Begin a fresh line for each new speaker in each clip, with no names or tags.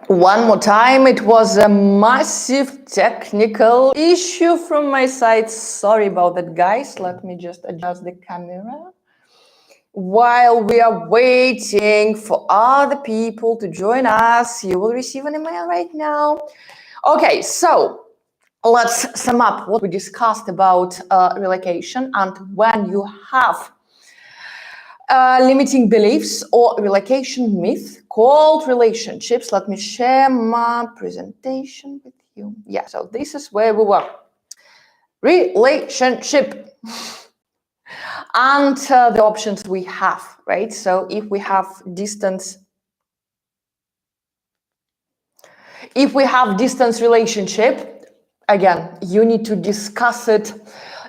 One more time, it was a massive technical issue from my side. Sorry about that, guys. Let me just adjust the camera. While we are waiting for other people to join us, you will receive an email right now. Okay, so let's sum up what we discussed about relocation and when you have limiting beliefs or relocation myth called relationships. Let me share my presentation with you. Yeah, so this is where we were. Relationship and the options we have, right? So if we have distance relationship, again, you need to discuss it.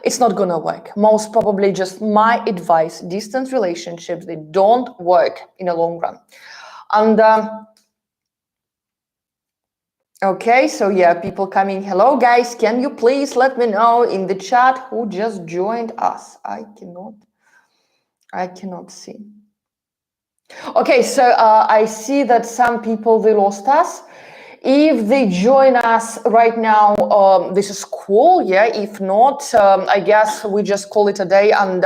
It's not gonna work. Most probably, just my advice, distance relationships, they don't work in the long run. And okay, so yeah, people coming. Hello, guys. Can you please let me know in the chat who just joined us? I cannot see. Okay, so I see that some people, they lost us. If they join us right now, this is cool, yeah. If not, I guess we just call it a day and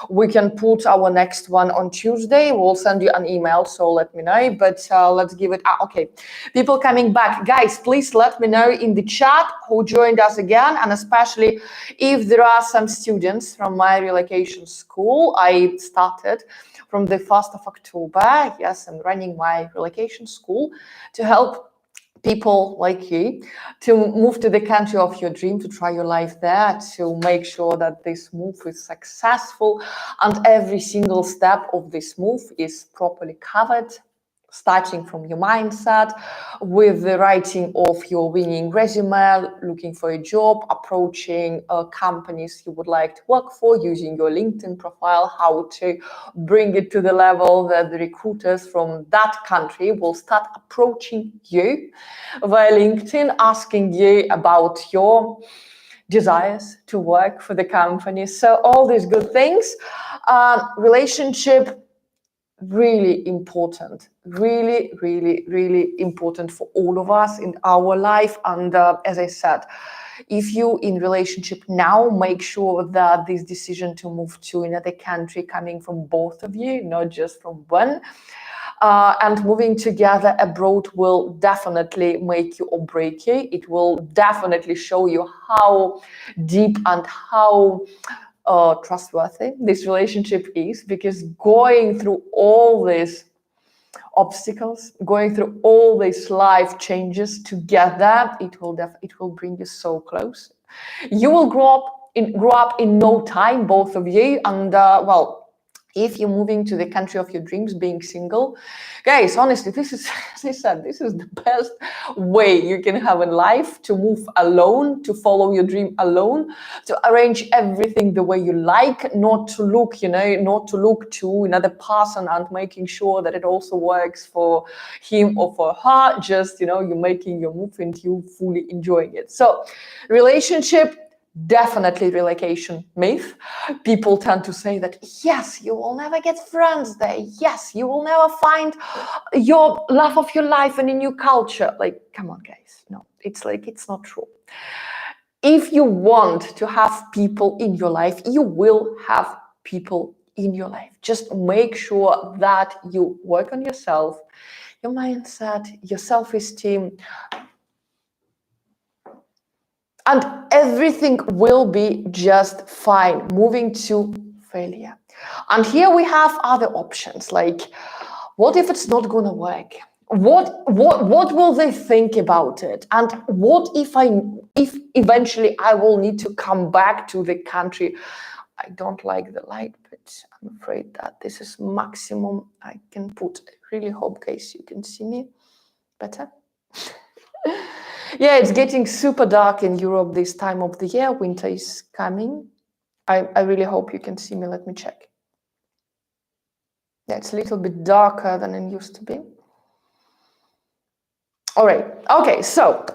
we can put our next one on Tuesday. We'll send you an email, so let me know. But let's give it, okay. People coming back. Guys, please let me know in the chat who joined us again, and especially if there are some students from my relocation school. I started from the 1st of October. Yes, I'm running my relocation school to help people like you to move to the country of your dream, to try your life there, to make sure that this move is successful and every single step of this move is properly covered, starting from your mindset, with the writing of your winning resume, looking for a job, approaching companies you would like to work for, using your LinkedIn profile, how to bring it to the level that the recruiters from that country will start approaching you via LinkedIn, asking you about your desires to work for the company. So all these good things, relationship, really important, really important for all of us in our life. And as I said, if you in relationship now, make sure that this decision to move to another country coming from both of you, not just from one, and moving together abroad will definitely make you or break you. It will definitely show you how deep and how trustworthy this relationship is, because going through all these obstacles, going through all these life changes together, it will bring you so close. You will grow up in no time, both of you, and well, if you're moving to the country of your dreams, being single, guys, honestly, this is, as I said, this is the best way you can have in life, to move alone, to follow your dream alone, to arrange everything the way you like, not to look, not to look to another person and making sure that it also works for him or for her. Just, you're making your move and you fully enjoying it. So, relationship, definitely relocation myth. People tend to say that, yes, you will never get friends there. Yes, you will never find your love of your life in a new culture. Like, come on, guys. No, it's not true. If you want to have people in your life, you will have people in your life. Just make sure that you work on yourself, your mindset, your self-esteem, and everything will be just fine. Moving to failure. And here we have other options, like, what if it's not gonna work? What will they think about it? And what if eventually I will need to come back to the country? I don't like the light, but I'm afraid that this is maximum I can put. I really hope, guys, you can see me better. Yeah, it's getting super dark in Europe this time of the year. Winter is coming. I really hope you can see me. Let me check. Yeah, it's a little bit darker than it used to be. All right. Okay, so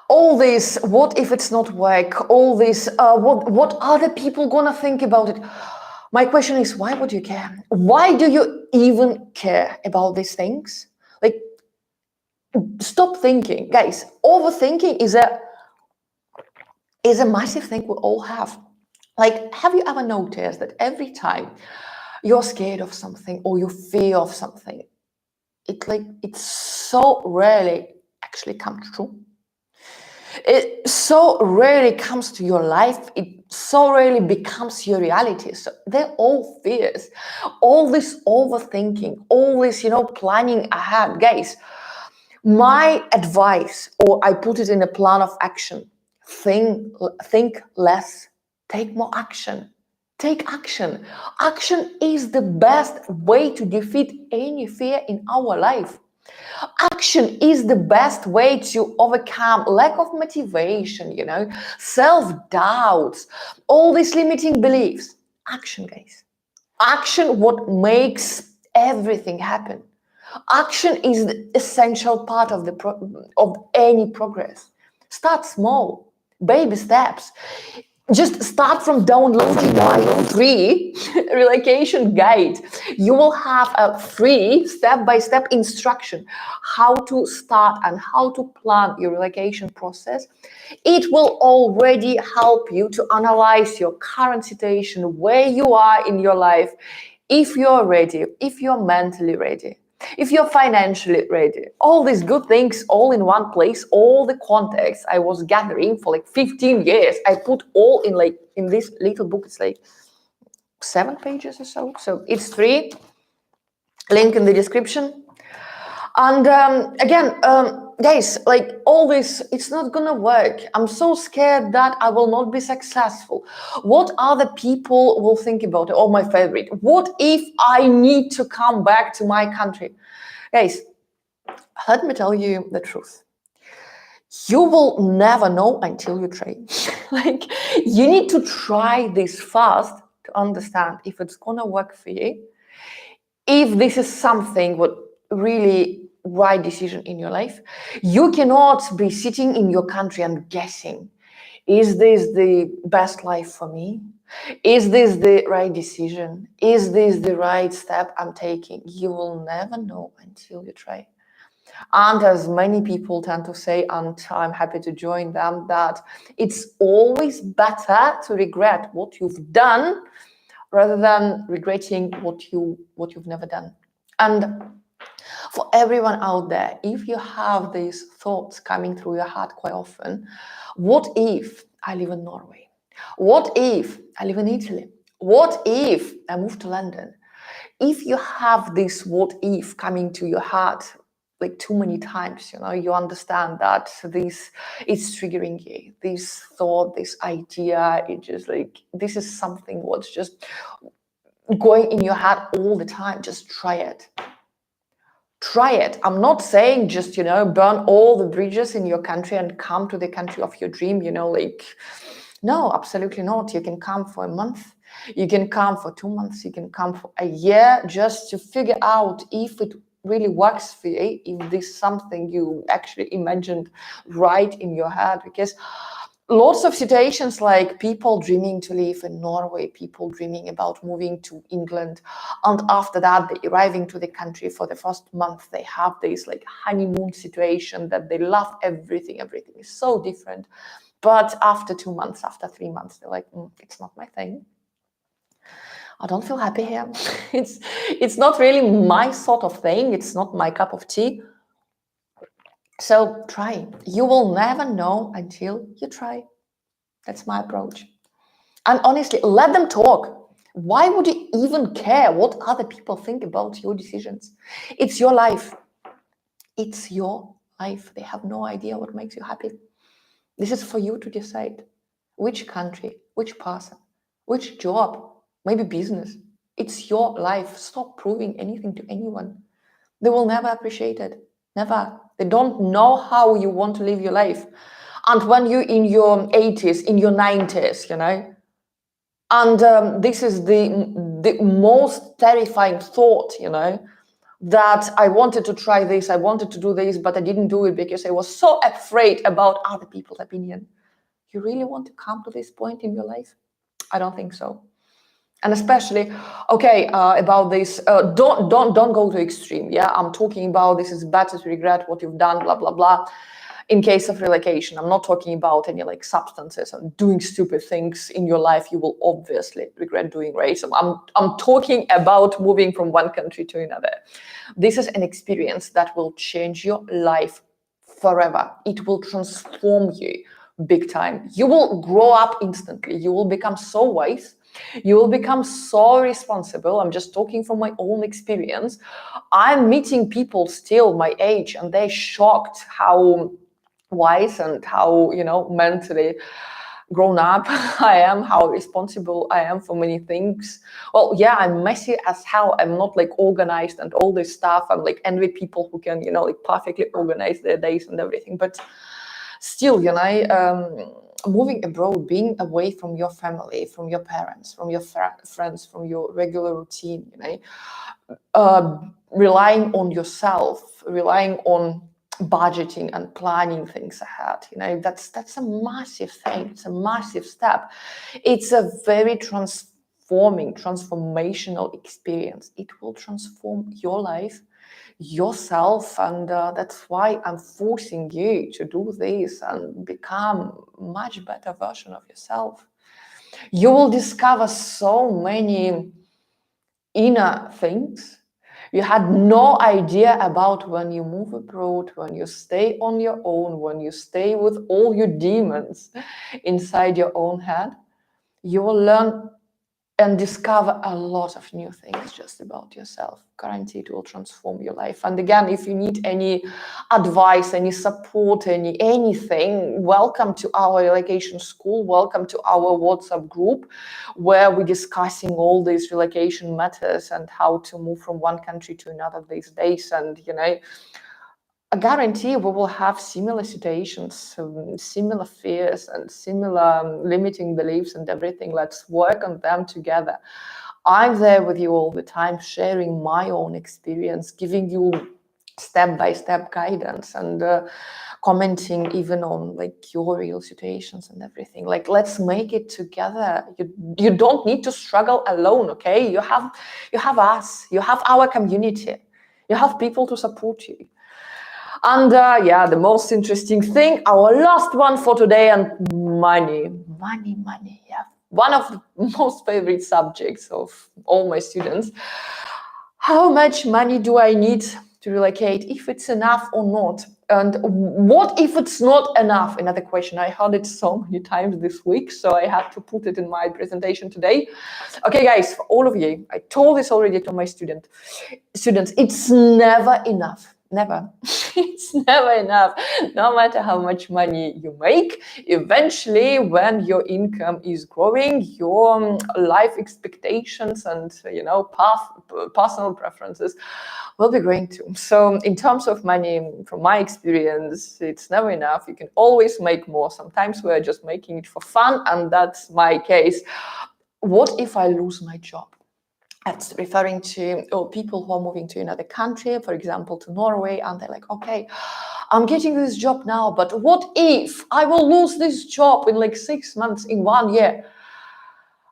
all this, what if it's not work? All this, what are the people gonna think about it? My question is, why would you care? Why do you even care about these things? Like, Stop thinking. Guys, overthinking is a massive thing we all have. Like, have you ever noticed that every time you're scared of something or you fear of something, it's so rarely actually comes true? It so rarely comes to your life. It so rarely becomes your reality. So they're all fears, all this overthinking, all this, planning ahead. Guys, my advice, or I put it in a plan of action: think less, take more action. Take action. Action is the best way to defeat any fear in our life. Action is the best way to overcome lack of motivation, self-doubts, all these limiting beliefs. Action, guys. Action, what makes everything happen. Action is the essential part of of any progress. Start small, baby steps. Just start from downloading my free relocation guide. You will have a free step-by-step instruction how to start and how to plan your relocation process. It will already help you to analyze your current situation, where you are in your life, if you're ready, if you're mentally ready, if you're financially ready. All these good things all in one place, all the context I was gathering for like 15 years, I put all in this little book. It's like 7 pages or so. So it's free, link in the description. And again, guys, like all this, it's not gonna work. I'm so scared that I will not be successful. What other people will think about it? Oh, my favorite. What if I need to come back to my country? Guys, let me tell you the truth. You will never know until you try. Like, you need to try this fast to understand if it's gonna work for you, if this is something what really right decision in your life. You cannot be sitting in your country and guessing, is this the best life for me? Is this the right decision? Is this the right step I'm taking? You will never know until you try. And as many people tend to say, and I'm happy to join them, that it's always better to regret what you've done rather than regretting what you've never done. And for everyone out there, if you have these thoughts coming through your heart quite often, what if I live in Norway? What if I live in Italy? What if I move to London? If you have this what if coming to your heart like too many times, you understand that this is triggering you. This thought, this idea, it just like, this is something what's just going in your head all the time. Just try it. Try it. I'm not saying just, burn all the bridges in your country and come to the country of your dream, no, absolutely not. You can come for a month. You can come for 2 months. You can come for a year just to figure out if it really works for you, if this is something you actually imagined right in your head. Because lots of situations, like people dreaming to live in Norway, people dreaming about moving to England, and after that they arriving to the country for the first month, they have this like honeymoon situation that they love everything is so different. But after 2 months, after 3 months, they're like, it's not my thing. I don't feel happy here. It's not really my sort of thing. It's not my cup of tea. So try. You will never know until you try. That's my approach. And honestly, let them talk. Why would you even care what other people think about your decisions? It's your life. It's your life. They have no idea what makes you happy. This is for you to decide. Which country, which person, which job, maybe business. It's your life. Stop proving anything to anyone. They will never appreciate it. Never. They don't know how you want to live your life. And when you're in your 80s, in your 90s, and this is the most terrifying thought, that I wanted to try this, I wanted to do this, but I didn't do it because I was so afraid about other people's opinion. You really want to come to this point in your life? I don't think so. And especially, okay, about this, don't go to extreme. Yeah, I'm talking about this is better to regret what you've done, blah blah blah. In case of relocation, I'm not talking about any like substances and doing stupid things in your life. You will obviously regret doing, right? So I'm talking about moving from one country to another. This is an experience that will change your life forever. It will transform you big time. You will grow up instantly. You will become so wise. You will become so responsible. I'm just talking from my own experience. I'm meeting people still my age, and they're shocked how wise and how, mentally grown up I am, how responsible I am for many things. Well, yeah, I'm messy as hell. I'm not like organized and all this stuff. I'm like envy people who can, like perfectly organize their days and everything. But still, moving abroad, being away from your family, from your parents, from your friends, from your regular routine, relying on yourself, relying on budgeting and planning things ahead, that's a massive thing. It's a massive step. It's a very transformational experience. It will transform your life, yourself, and that's why I'm forcing you to do this and become much better version of yourself. You will discover so many inner things you had no idea about when you move abroad, when you stay on your own, when you stay with all your demons inside your own head. You will learn and discover a lot of new things just about yourself. Guaranteed it will transform your life. And again, if you need any advice, any support, anything, welcome to our relocation school. Welcome to our WhatsApp group, where we're discussing all these relocation matters and how to move from one country to another these days. And I guarantee we will have similar situations, similar fears and similar limiting beliefs and everything. Let's work on them together. I'm there with you all the time, sharing my own experience, giving you step-by-step guidance, and commenting even on like your real situations and everything. Like, let's make it together. You don't need to struggle alone, okay? You have us, you have our community, you have people to support you. And the most interesting thing, our last one for today, and money. Yeah, one of the most favorite subjects of all my students. How much money do I need to relocate? If it's enough or not? And what if it's not enough? Another question. I heard it so many times this week, so I had to put it in my presentation today. Okay, guys, for all of you, I told this already to my students, it's never enough. Never. It's never enough. No matter how much money you make, eventually when your income is growing, your life expectations and personal preferences will be growing too. So in terms of money, from my experience, it's never enough. You can always make more. Sometimes we're just making it for fun, and that's my case. What if I lose my job? That's referring to people who are moving to another country, for example, to Norway, and they're like, okay, I'm getting this job now, but what if I will lose this job in like 6 months, in 1 year?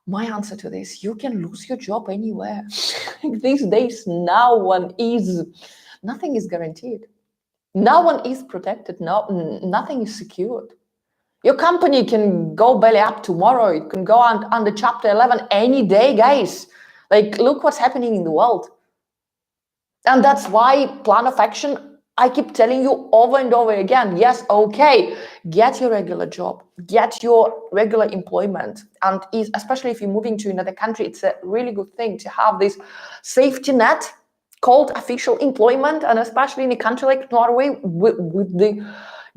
My answer to this, you can lose your job anywhere. These days, nothing is guaranteed. No one is protected. Nothing is secured. Your company can go belly up tomorrow. It can go under Chapter 11 any day, guys. Like, look what's happening in the world. And that's why plan of action, I keep telling you over and over again. Yes, okay, get your regular job, get your regular employment. And especially if you're moving to another country, it's a really good thing to have this safety net called official employment. And especially in a country like Norway, with the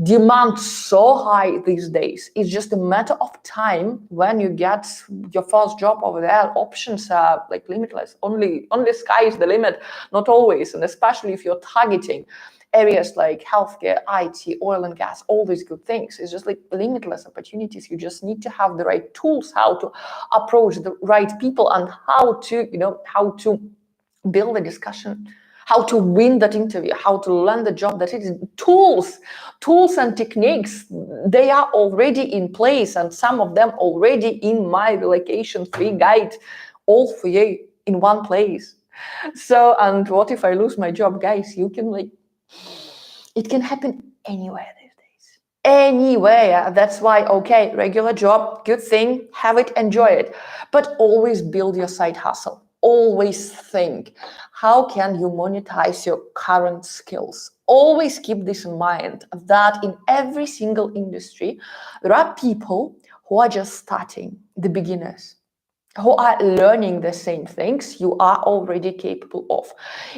demand so high these days, it's just a matter of time when you get your first job over there. Options are like limitless. Only sky is the limit, not always. And especially if you're targeting areas like healthcare, IT, oil and gas, all these good things, it's just like limitless opportunities. You just need to have the right tools, how to approach the right people, and how to build a discussion, how to win that interview, how to land the job. That is tools and techniques. They are already in place, and some of them already in my relocation free guide all for you in one place. So, and what if I lose my job? Guys, you can it can happen anywhere these days. Anywhere. That's why, okay, regular job, good thing, have it, enjoy it. But always build your side hustle. Always think, how can you monetize your current skills? Always keep this in mind that in every single industry, there are people who are just starting, the beginners, who are learning the same things you are already capable of.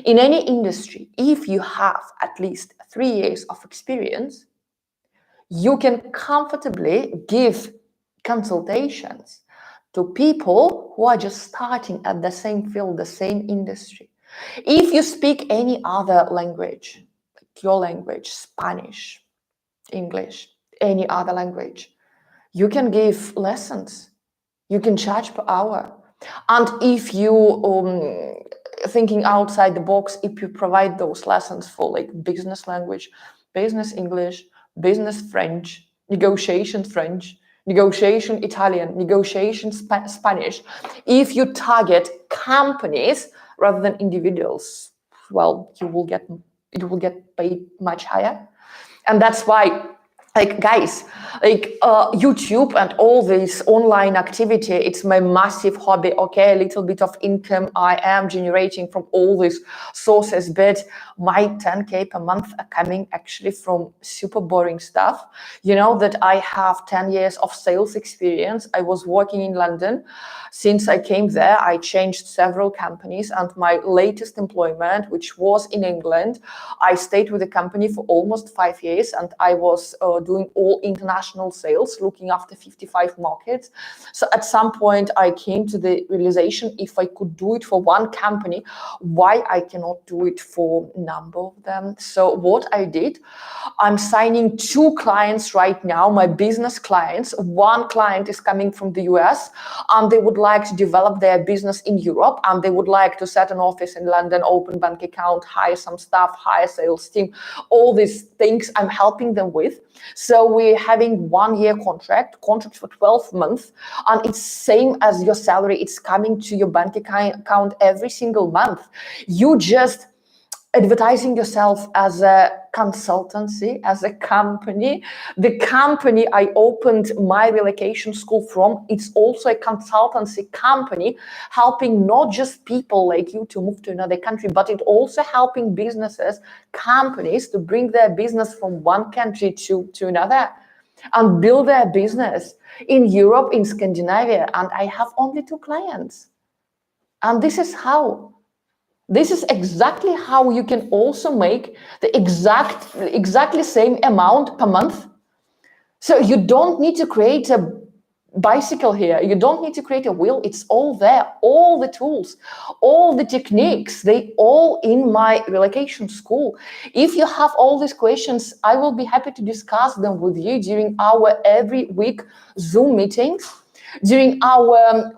In any industry, if you have at least 3 years of experience, you can comfortably give consultations to people who are just starting at the same field, the same industry. If you speak any other language, like your language, Spanish, English, any other language, you can give lessons. You can charge per hour. And if you thinking outside the box, if you provide those lessons for like business language, business English, business French, negotiation Italian, negotiation Spanish, if you target companies rather than individuals, well, it will get paid much higher. And that's why, like, guys, like YouTube and all this online activity, it's my massive hobby. Okay, a little bit of income I am generating from all these sources, but my 10K per month are coming actually from super boring stuff. You know that I have 10 years of sales experience. I was working in London. Since I came there, I changed several companies, and my latest employment, which was in England, I stayed with the company for almost 5 years, and I was doing all international sales, looking after 55 markets. So at some point I came to the realization, if I could do it for one company, why I cannot do it for a number of them. So what I did, I'm signing 2 clients right now, my business clients. One client is coming from the US, and they would like to develop their business in Europe, and they would like to set an office in London, open bank account, hire some staff, hire sales team, all these things I'm helping them with. So we're having 1-year contract for 12 months, and it's same as your salary. It's coming to your bank account every single month. You just advertising yourself as a consultancy, as a company. The company I opened my relocation school from, it's also a consultancy company, helping not just people like you to move to another country, but it also helping businesses, companies to bring their business from one country to another and build their business in Europe, in Scandinavia. And I have only 2 clients. And this is exactly how you can also make the exactly same amount per month. So you don't need to create a bicycle here. You don't need to create a wheel. It's all there. All the tools, all the techniques, they all in my relocation school. If you have all these questions, I will be happy to discuss them with you during our every week Zoom meetings, during our